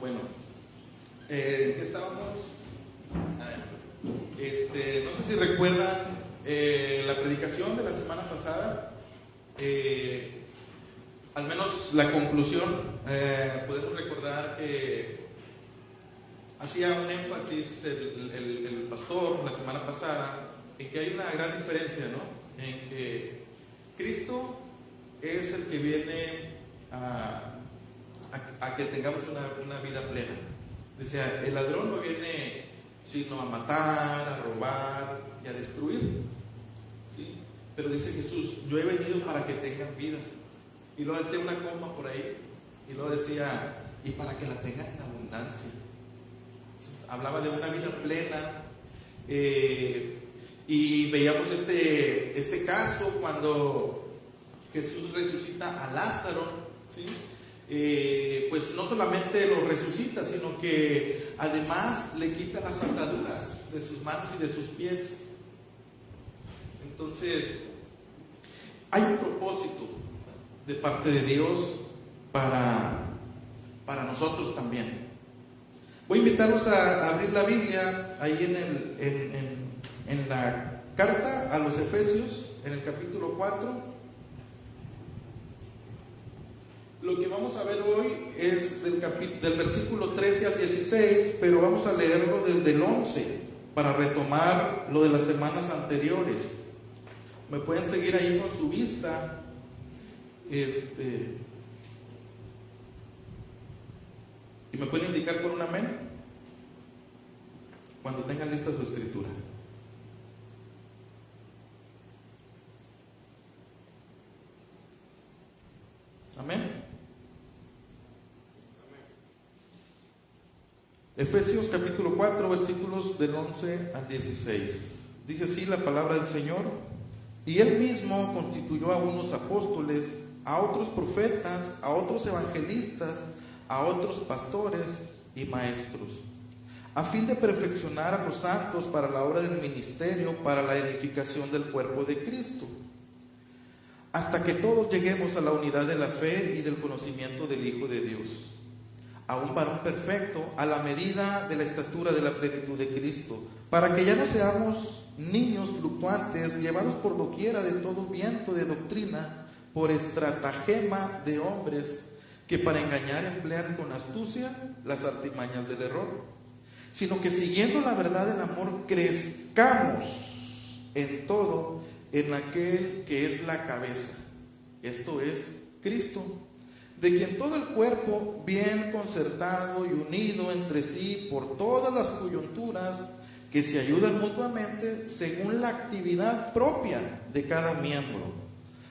Bueno, ¿qué estábamos? No sé si recuerdan la predicación de la semana pasada, al menos la conclusión. Podemos recordar que hacía un énfasis el pastor la semana pasada en que hay una gran diferencia, ¿no? En que Cristo es el que viene a que tengamos una vida plena. Decía, el ladrón no viene sino a matar, a robar y a destruir, ¿sí? Pero dice Jesús, yo he venido para que tengan vida. Y luego decía una coma por ahí, y luego decía, y para que la tengan en abundancia. Entonces, hablaba de una vida plena. Y veíamos este caso cuando Jesús resucita a Lázaro, ¿sí? Pues no solamente lo resucita, sino que además le quita las ataduras de sus manos y de sus pies. Entonces, hay un propósito de parte de Dios para nosotros también. Voy a invitarlos a abrir la Biblia ahí en la carta a los Efesios, en el capítulo 4. Lo que vamos a ver hoy es del versículo 13 al 16, pero vamos a leerlo desde el 11 para retomar lo de las semanas anteriores. Me pueden seguir ahí con su vista. Y me pueden indicar con un amén cuando tengan lista su escritura. Amén. Efesios capítulo 4, versículos del 11 al 16. Dice así la palabra del Señor: y Él mismo constituyó a unos apóstoles, a otros profetas, a otros evangelistas, a otros pastores y maestros, a fin de perfeccionar a los santos para la obra del ministerio, para la edificación del cuerpo de Cristo, hasta que todos lleguemos a la unidad de la fe y del conocimiento del Hijo de Dios, a un varón perfecto, a la medida de la estatura de la plenitud de Cristo, para que ya no seamos niños fluctuantes, llevados por doquiera de todo viento de doctrina, por estratagema de hombres, que para engañar emplean con astucia las artimañas del error, sino que siguiendo la verdad en amor, crezcamos en todo en aquel que es la cabeza, esto es Cristo, de quien todo el cuerpo, bien concertado y unido entre sí por todas las coyunturas que se ayudan mutuamente según la actividad propia de cada miembro,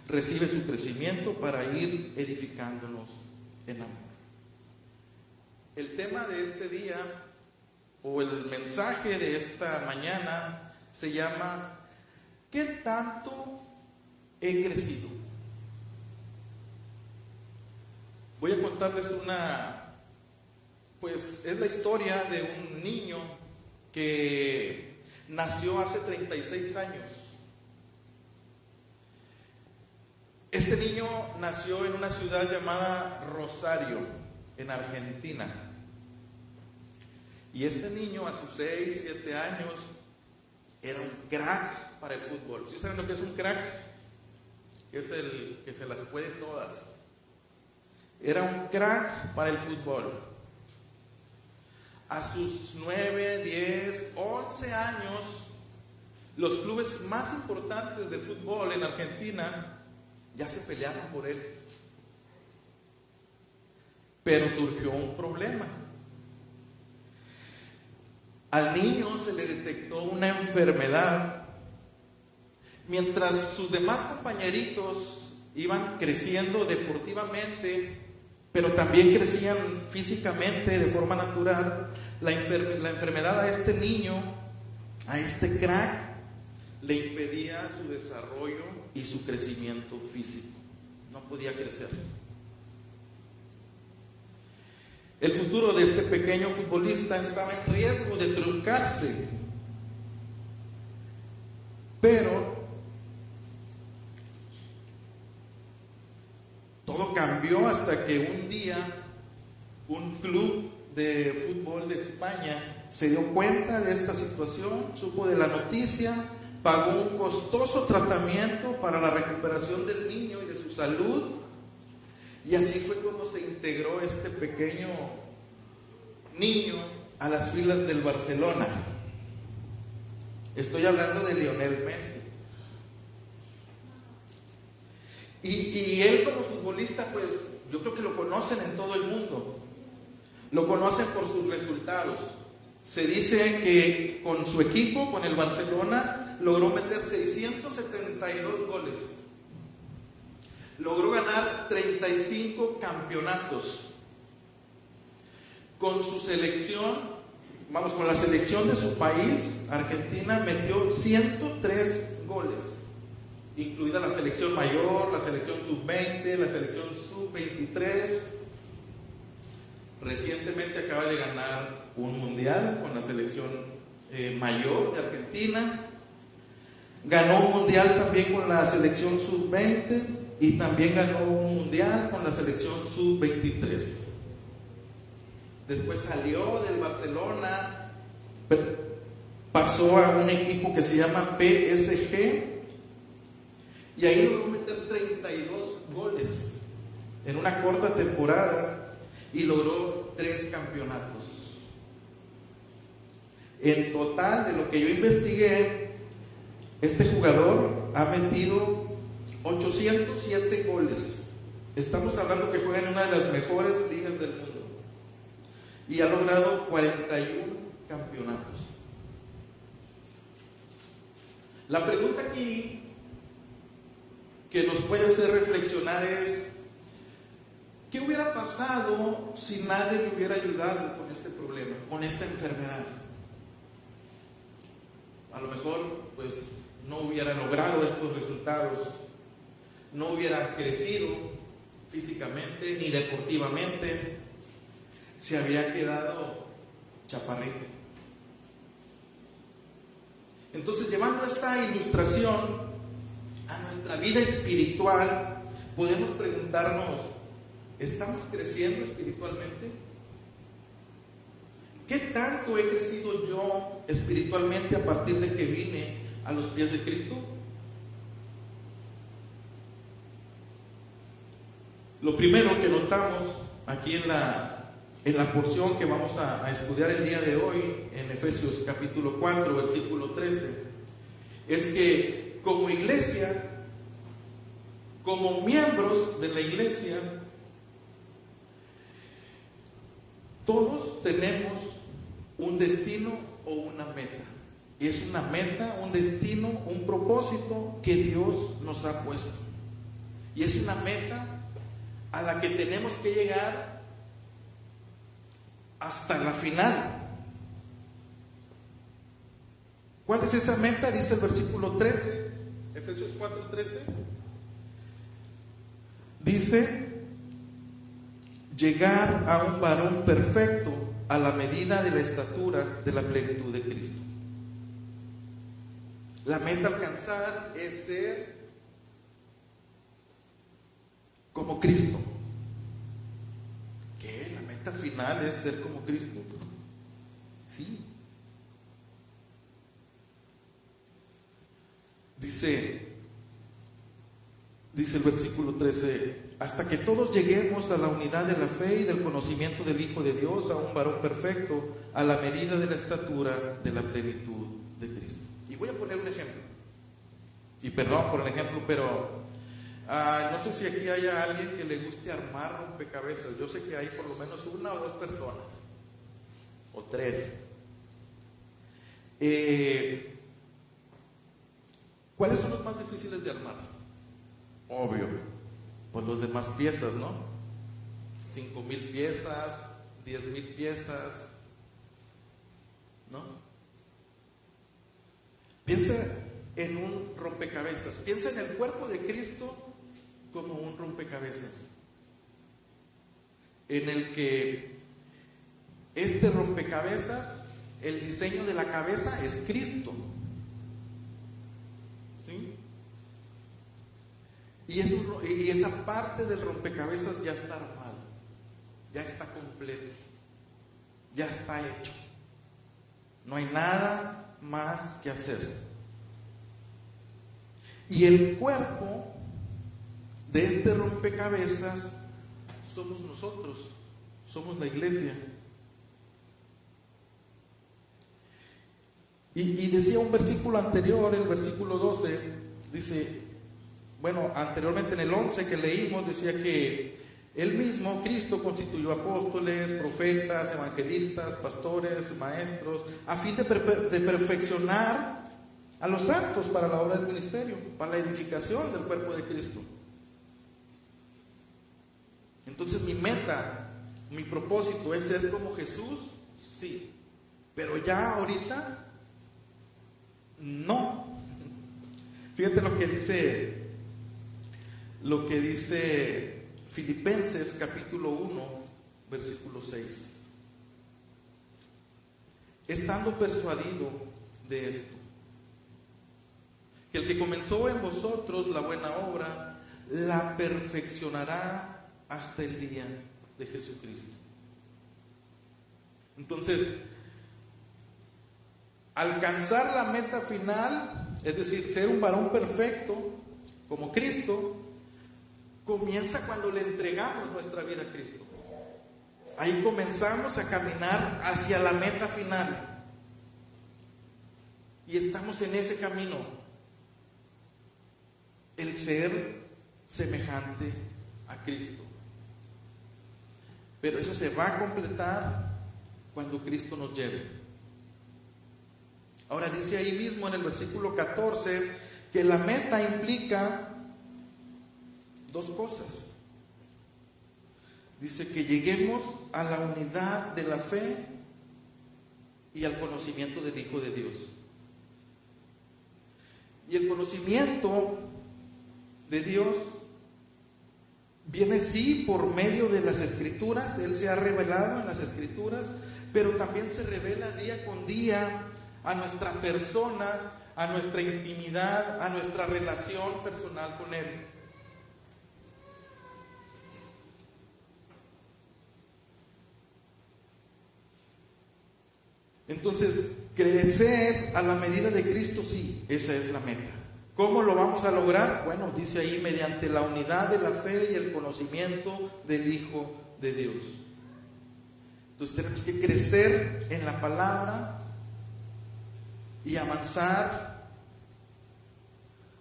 recibe su crecimiento para ir edificándonos en amor. El tema de este día, o el mensaje de esta mañana, se llama ¿qué tanto he crecido? Voy a contarles es la historia de un niño que nació hace 36 años. Este niño nació en una ciudad llamada Rosario, en Argentina. Y este niño a sus 6, 7 años era un crack para el fútbol. ¿Sí saben lo que es un crack? Es el que se las puede todas. Era un crack para el fútbol. A sus 9, 10, 11 años, los clubes más importantes de fútbol en Argentina ya se peleaban por él. Pero surgió un problema. Al niño se le detectó una enfermedad. Mientras sus demás compañeritos iban creciendo deportivamente, pero también crecían físicamente de forma natural, la enfermedad a este niño, a este crack, le impedía su desarrollo y su crecimiento físico. No podía crecer. El futuro de este pequeño futbolista estaba en riesgo de truncarse. Pero todo cambió hasta que un día un club de fútbol de España se dio cuenta de esta situación, supo de la noticia, pagó un costoso tratamiento para la recuperación del niño y de su salud, y así fue como se integró este pequeño niño a las filas del Barcelona. Estoy hablando de Lionel Messi. Y él como futbolista, pues yo creo que lo conocen en todo el mundo. Lo conocen por sus resultados. Se dice que con su equipo, con el Barcelona, logró meter 672 goles. Logró ganar 35 campeonatos. Con su selección, con la selección de su país, Argentina, metió 103 goles, incluida la selección mayor, la selección sub-20, la selección sub-23. Recientemente acaba de ganar un mundial con la selección mayor de Argentina. Ganó un mundial también con la selección sub-20 y también ganó un mundial con la selección sub-23. Después salió del Barcelona, pasó a un equipo que se llama PSG y ahí logró meter 32 goles en una corta temporada y logró 3 campeonatos. En total, de lo que yo investigué, este jugador ha metido 807 goles. Estamos hablando que juega en una de las mejores ligas del mundo y ha logrado 41 campeonatos. La pregunta aquí que nos puede hacer reflexionar es: ¿qué hubiera pasado si nadie me hubiera ayudado con este problema, con esta enfermedad? A lo mejor, pues, no hubiera logrado estos resultados, no hubiera crecido físicamente ni deportivamente, se habría quedado chaparrito. Entonces, llevando esta ilustración a nuestra vida espiritual, podemos preguntarnos: ¿estamos creciendo espiritualmente? ¿Qué tanto he crecido yo espiritualmente a partir de que vine a los pies de Cristo? Lo primero que notamos aquí en la porción que vamos a estudiar el día de hoy, en Efesios capítulo 4, versículo 13, es que como iglesia, como miembros de la iglesia, todos tenemos un destino o una meta. Y es una meta, un destino, un propósito que Dios nos ha puesto. Y es una meta a la que tenemos que llegar hasta la final. ¿Cuál es esa meta? Dice el versículo 13, Efesios 4:13. Dice: llegar a un varón perfecto a la medida de la estatura de la plenitud de Cristo. La meta a alcanzar es ser como Cristo. ¿Qué? ¿La meta final es ser como Cristo? Sí. Dice el versículo 13: hasta que todos lleguemos a la unidad de la fe y del conocimiento del Hijo de Dios, a un varón perfecto, a la medida de la estatura de la plenitud de Cristo. Y voy a poner un ejemplo. Y perdón por el ejemplo, pero no sé si aquí haya alguien que le guste armar rompecabezas. Yo sé que hay por lo menos 1 o 2 personas, o 3. ¿Cuáles son los más difíciles de armar? Obvio, pues los demás piezas, ¿no? 5,000 piezas, 10,000 piezas, ¿no? Piensa en un rompecabezas. Piensa en el cuerpo de Cristo como un rompecabezas, en el que este rompecabezas, el diseño de la cabeza es Cristo, ¿sí? Y esa parte del rompecabezas ya está armado, ya está completo. ya está hecho. No hay nada más que hacer. Y el cuerpo de este rompecabezas somos nosotros, somos la iglesia. Y decía un versículo anterior, el versículo 12, dice, bueno, anteriormente en el 11 que leímos, decía que Él mismo, Cristo, constituyó apóstoles, profetas, evangelistas, pastores, maestros, a fin de perfeccionar a los santos para la obra del ministerio, para la edificación del cuerpo de Cristo. Entonces mi meta, mi propósito es ser como Jesús, sí, pero ya ahorita no. Fíjate lo que dice Filipenses capítulo 1, versículo 6. Estando persuadido de esto, que el que comenzó en vosotros la buena obra, la perfeccionará hasta el día de Jesucristo. Entonces, alcanzar la meta final, es decir, ser un varón perfecto como Cristo, comienza cuando le entregamos nuestra vida a Cristo. Ahí comenzamos a caminar hacia la meta final. Y estamos en ese camino. El ser semejante a Cristo. Pero eso se va a completar cuando Cristo nos lleve. Ahora dice ahí mismo en el versículo 14 que la meta implica dos cosas. Dice que lleguemos a la unidad de la fe y al conocimiento del Hijo de Dios. Y el conocimiento de Dios viene sí por medio de las Escrituras. Él se ha revelado en las Escrituras, pero también se revela día con día a nuestra persona, a nuestra intimidad, a nuestra relación personal con Él. Entonces, crecer a la medida de Cristo, sí, esa es la meta. ¿Cómo lo vamos a lograr? Bueno, dice ahí, mediante la unidad de la fe y el conocimiento del Hijo de Dios. Entonces tenemos que crecer en la palabra y avanzar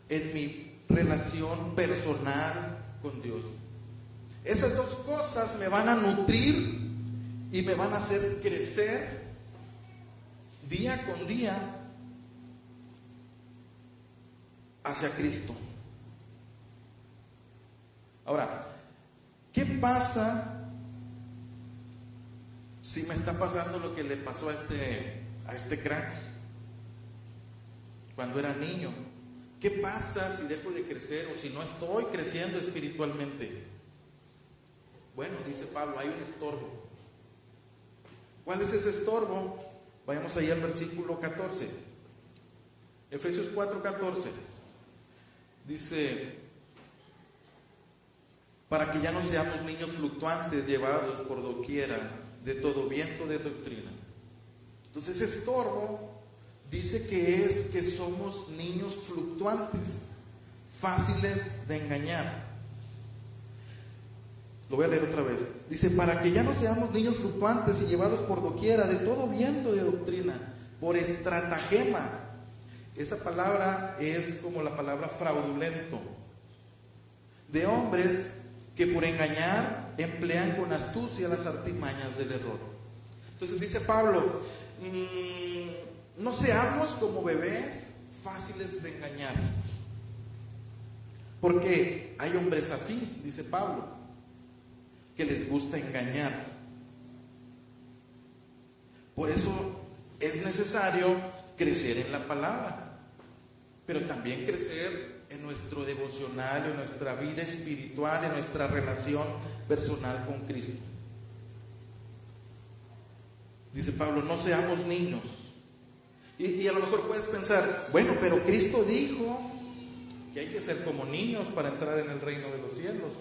en mi relación personal con Dios. Esas dos cosas me van a nutrir y me van a hacer crecer día con día hacia Cristo. Ahora, ¿qué pasa si me está pasando lo que le pasó a este crack cuando era niño? ¿Qué pasa si dejo de crecer o si no estoy creciendo espiritualmente? Bueno, dice Pablo, hay un estorbo. ¿Cuál es ese estorbo? Vayamos ahí al versículo 14. Efesios 4:14. Dice, para que ya no seamos niños fluctuantes, llevados por doquiera de todo viento de doctrina. Entonces ese estorbo dice que somos niños fluctuantes, fáciles de engañar. Lo voy a leer otra vez. Dice, para que ya no seamos niños fluctuantes y llevados por doquiera de todo viento de doctrina, por estratagema. Esa palabra es como la palabra fraudulento, de hombres que por engañar emplean con astucia las artimañas del error. Entonces dice Pablo, no seamos como bebés fáciles de engañar, porque hay hombres así, dice Pablo, que les gusta engañar. Por eso es necesario crecer en la palabra, pero también crecer en nuestro devocional, en nuestra vida espiritual, en nuestra relación personal con Cristo. Dice Pablo, no seamos niños. Y a lo mejor puedes pensar, bueno, pero Cristo dijo que hay que ser como niños para entrar en el reino de los cielos.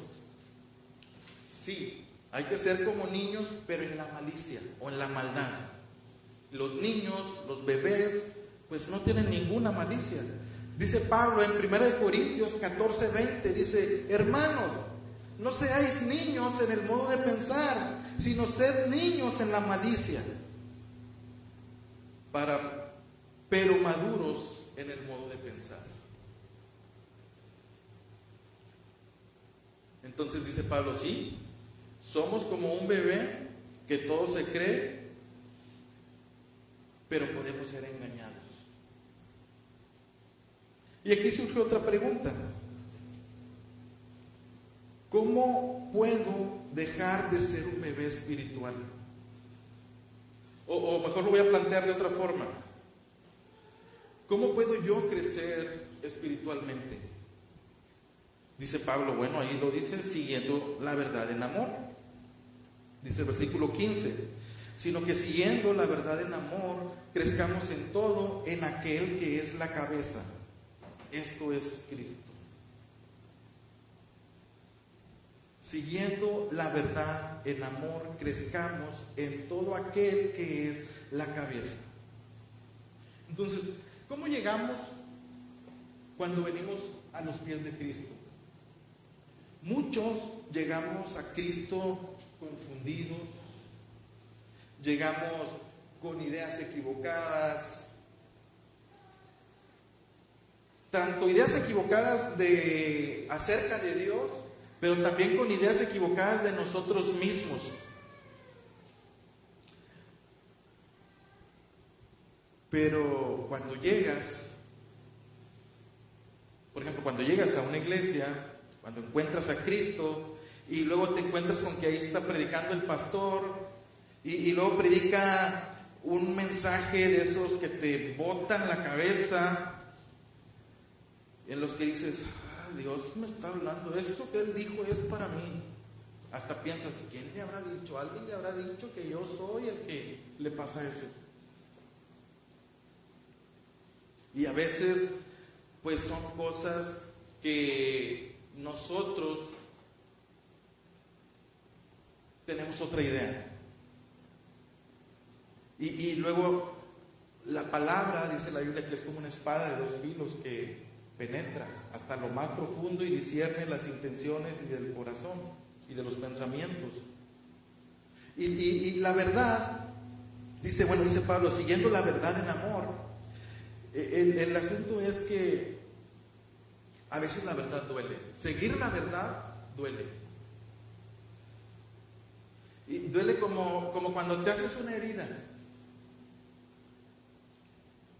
Sí, Hay que ser como niños, pero en la malicia o en la maldad. Los niños, los bebés, pues no tienen ninguna malicia. Dice Pablo en 1 Corintios 14:20, dice: hermanos, no seáis niños en el modo de pensar, sino sed niños en la malicia, pero maduros en el modo de pensar. Entonces dice Pablo, sí, somos como un bebé que todo se cree, pero podemos ser engañados. Y aquí surge otra pregunta: ¿cómo puedo dejar de ser un bebé espiritual? O mejor lo voy a plantear de otra forma: ¿cómo puedo yo crecer espiritualmente? Dice Pablo, bueno, ahí lo dice, siguiendo la verdad en amor. Dice el versículo 15: sino que siguiendo la verdad en amor, crezcamos en todo en aquel que es la cabeza, esto es Cristo. Siguiendo la verdad en amor, crezcamos en todo aquel que es la cabeza. Entonces, ¿cómo llegamos cuando venimos a los pies de Cristo? Muchos llegamos a Cristo confundidos, llegamos con ideas equivocadas, tanto ideas equivocadas acerca de Dios, pero también con ideas equivocadas de nosotros mismos. Pero cuando llegas, por ejemplo, cuando llegas a una iglesia, cuando encuentras a Cristo y luego te encuentras con que ahí está predicando el pastor y luego predica un mensaje de esos que te botan la cabeza, en los que dices: Dios me está hablando, eso que Él dijo es para mí. Hasta piensas, ¿quién le habrá dicho? ¿Alguien le habrá dicho que yo soy el que le pasa eso? Y a veces, pues son cosas que nosotros tenemos otra idea. Y luego la palabra, dice la Biblia, que es como una espada de dos filos que penetra hasta lo más profundo y discierne las intenciones y del corazón y de los pensamientos. Y la verdad, dice Pablo, siguiendo la verdad en amor. El asunto es que a veces la verdad duele. Seguir la verdad duele. Y duele como cuando te haces una herida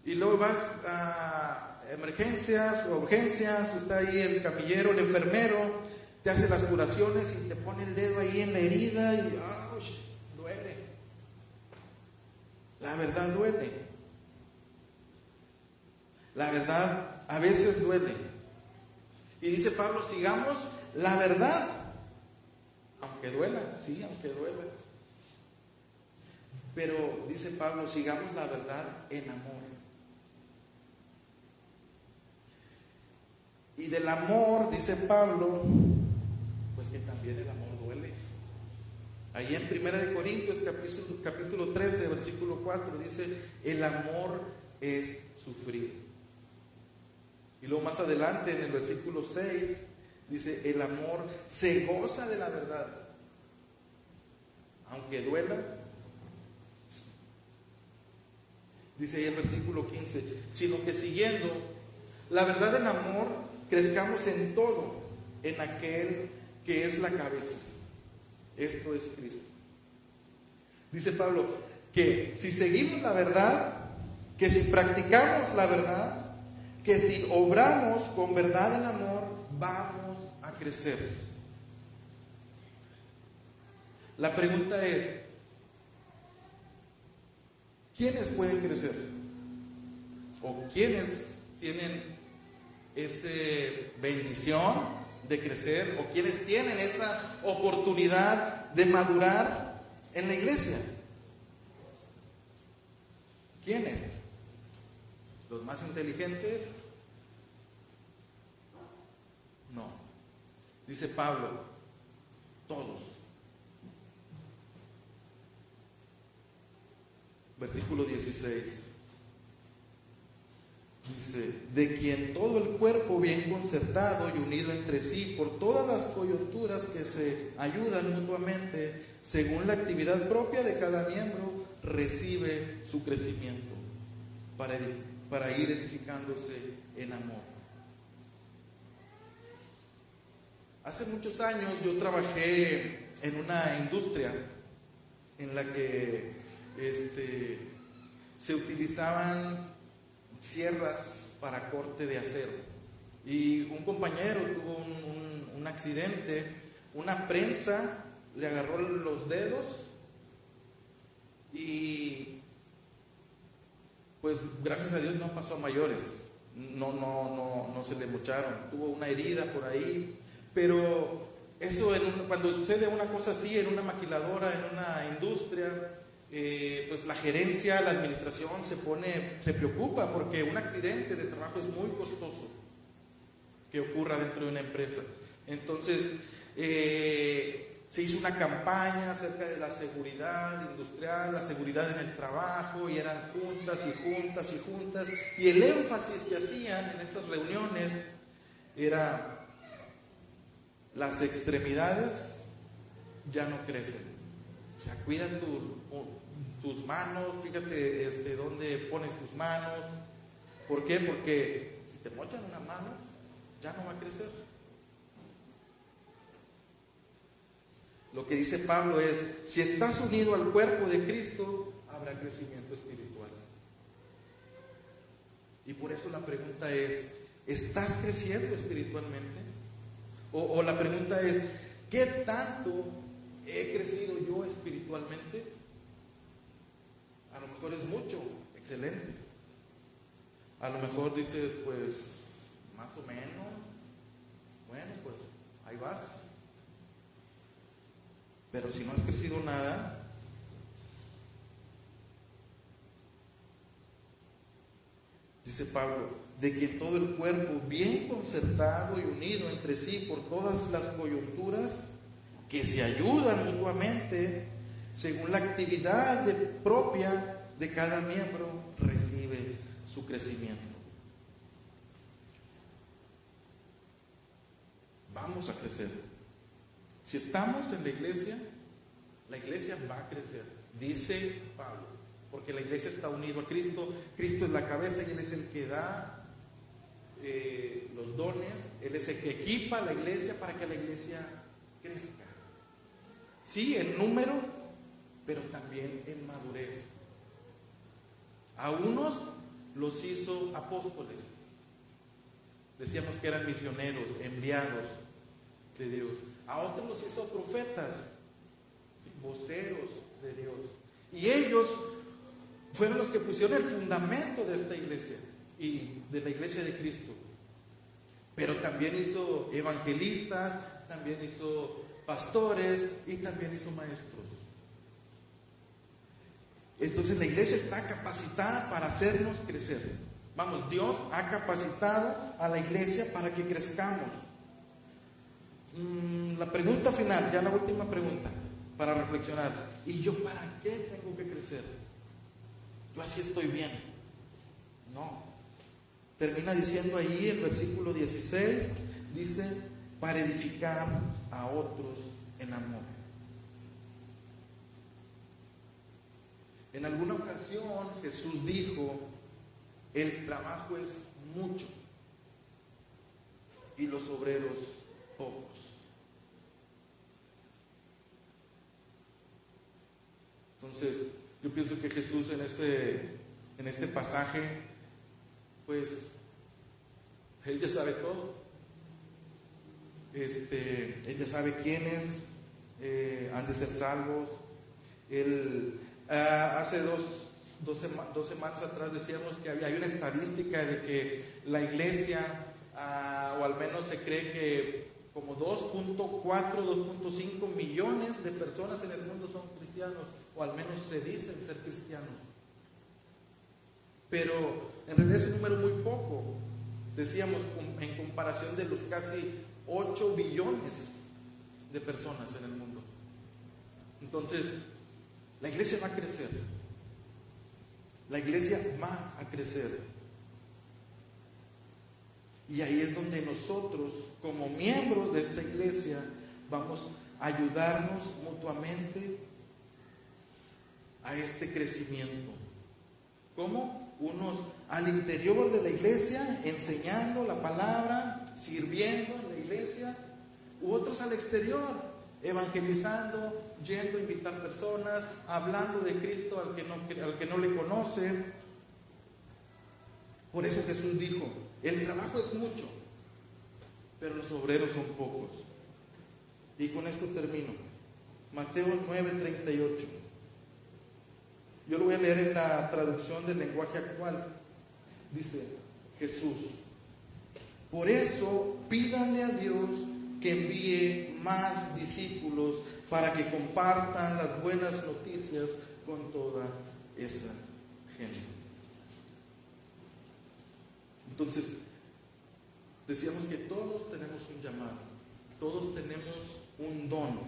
y luego vas a emergencias o urgencias, está ahí el camillero, el enfermero, te hace las curaciones y te pone el dedo ahí en la herida y duele. La verdad duele. La verdad a veces duele. Y dice Pablo, sigamos la verdad, aunque duela, sí, aunque duela. Pero dice Pablo, sigamos la verdad en amor. Y del amor, dice Pablo, pues que también el amor duele. Ahí en 1 Corintios capítulo 13, versículo 4, dice: el amor es sufrir. Y luego más adelante en el versículo 6 dice: el amor se goza de la verdad, aunque duela. Dice ahí el versículo 15: sino que siguiendo la verdad en amor, crezcamos en todo en aquel que es la cabeza, esto es Cristo. Dice Pablo que si seguimos la verdad, que si practicamos la verdad, que si obramos con verdad en amor, vamos a crecer. La pregunta es: ¿quiénes pueden crecer? ¿O quiénes tienen esa bendición de crecer? ¿O quiénes tienen esa oportunidad de madurar en la iglesia? ¿Quiénes? ¿Los más inteligentes? No. Dice Pablo, todos. versículo 16. Dice, de quien todo el cuerpo bien concertado y unido entre sí por todas las coyunturas que se ayudan mutuamente, según la actividad propia de cada miembro, recibe su crecimiento para ir edificándose en amor. Hace muchos años yo trabajé en una industria en la que se utilizaban sierras para corte de acero, y un compañero tuvo un accidente, una prensa le agarró los dedos y pues gracias a Dios no pasó a mayores, no se le mocharon, tuvo una herida por ahí, pero eso cuando sucede una cosa así en una maquiladora, en una industria, pues la gerencia, la administración se preocupa, porque un accidente de trabajo es muy costoso que ocurra dentro de una empresa. Entonces se hizo una campaña acerca de la seguridad industrial, la seguridad en el trabajo, y eran juntas y juntas y juntas, y el énfasis que hacían en estas reuniones era: las extremidades ya no crecen, o sea, cuida tus manos, fíjate dónde pones tus manos. ¿Por qué? Porque si te mochan una mano, ya no va a crecer. Lo que dice Pablo es: si estás unido al cuerpo de Cristo, habrá crecimiento espiritual. Y por eso la pregunta es: ¿estás creciendo espiritualmente? O la pregunta es: ¿qué tanto he crecido yo espiritualmente? A lo mejor es mucho, excelente. A lo mejor dices, pues, más o menos. Bueno, pues, ahí vas. Pero si no has crecido nada, dice Pablo, de que todo el cuerpo bien concertado y unido entre sí por todas las coyunturas que se ayudan mutuamente, según la actividad propia de cada miembro, recibe su crecimiento. Vamos a crecer. Si estamos en la iglesia va a crecer, dice Pablo, porque la iglesia está unida a Cristo. Cristo es la cabeza y Él es el que da los dones, Él es el que equipa a la iglesia para que la iglesia crezca. Sí, en número, pero también en madurez. A unos los hizo apóstoles. Decíamos que eran misioneros, enviados de Dios. A otros los hizo profetas, ¿sí?, voceros de Dios. Y ellos fueron los que pusieron el fundamento de esta iglesia y de la iglesia de Cristo. Pero también hizo evangelistas, también hizo pastores y también hizo maestros. Entonces la iglesia está capacitada para hacernos crecer. Vamos, Dios ha capacitado a la iglesia para que crezcamos. La pregunta final, ya la última pregunta para reflexionar: ¿y yo para qué tengo que crecer? Yo así estoy bien. No. Termina diciendo ahí el versículo 16, dice: para edificar a otros en amor. En alguna ocasión Jesús dijo: el trabajo es mucho y los obreros pocos. Entonces, yo pienso que Jesús en este pasaje, pues, Él ya sabe todo. Él ya sabe quiénes han de ser salvos. Él, hace dos semanas atrás decíamos que hay una estadística de que la iglesia, o al menos se cree que como 2.4, 2.5 millones de personas en el mundo son cristianos, o al menos se dicen ser cristianos. Pero en realidad es un número muy poco, decíamos, en comparación de los casi 8 billones de personas en el mundo. Entonces, la iglesia va a crecer. la iglesia va a crecer. Y ahí es donde nosotros, como miembros de esta iglesia, vamos a ayudarnos mutuamente a este crecimiento. ¿Cómo? Unos al interior de la iglesia, enseñando la palabra, sirviendo en la iglesia, u otros al exterior, evangelizando, yendo a invitar personas, hablando de Cristo al que no le conoce. Por eso Jesús dijo, el trabajo es mucho, pero los obreros son pocos. Y con esto termino. Mateo 9:38. Yo lo voy a leer en la traducción del lenguaje actual. Dice Jesús: por eso pídanle a Dios que envíe más discípulos para que compartan las buenas noticias con toda esa gente. Entonces, decíamos que todos tenemos un llamado, todos tenemos un don.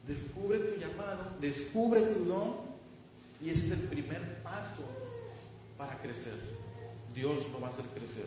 Descubre tu llamado, descubre tu don, y ese es el primer paso para crecer. Dios lo va a hacer crecer.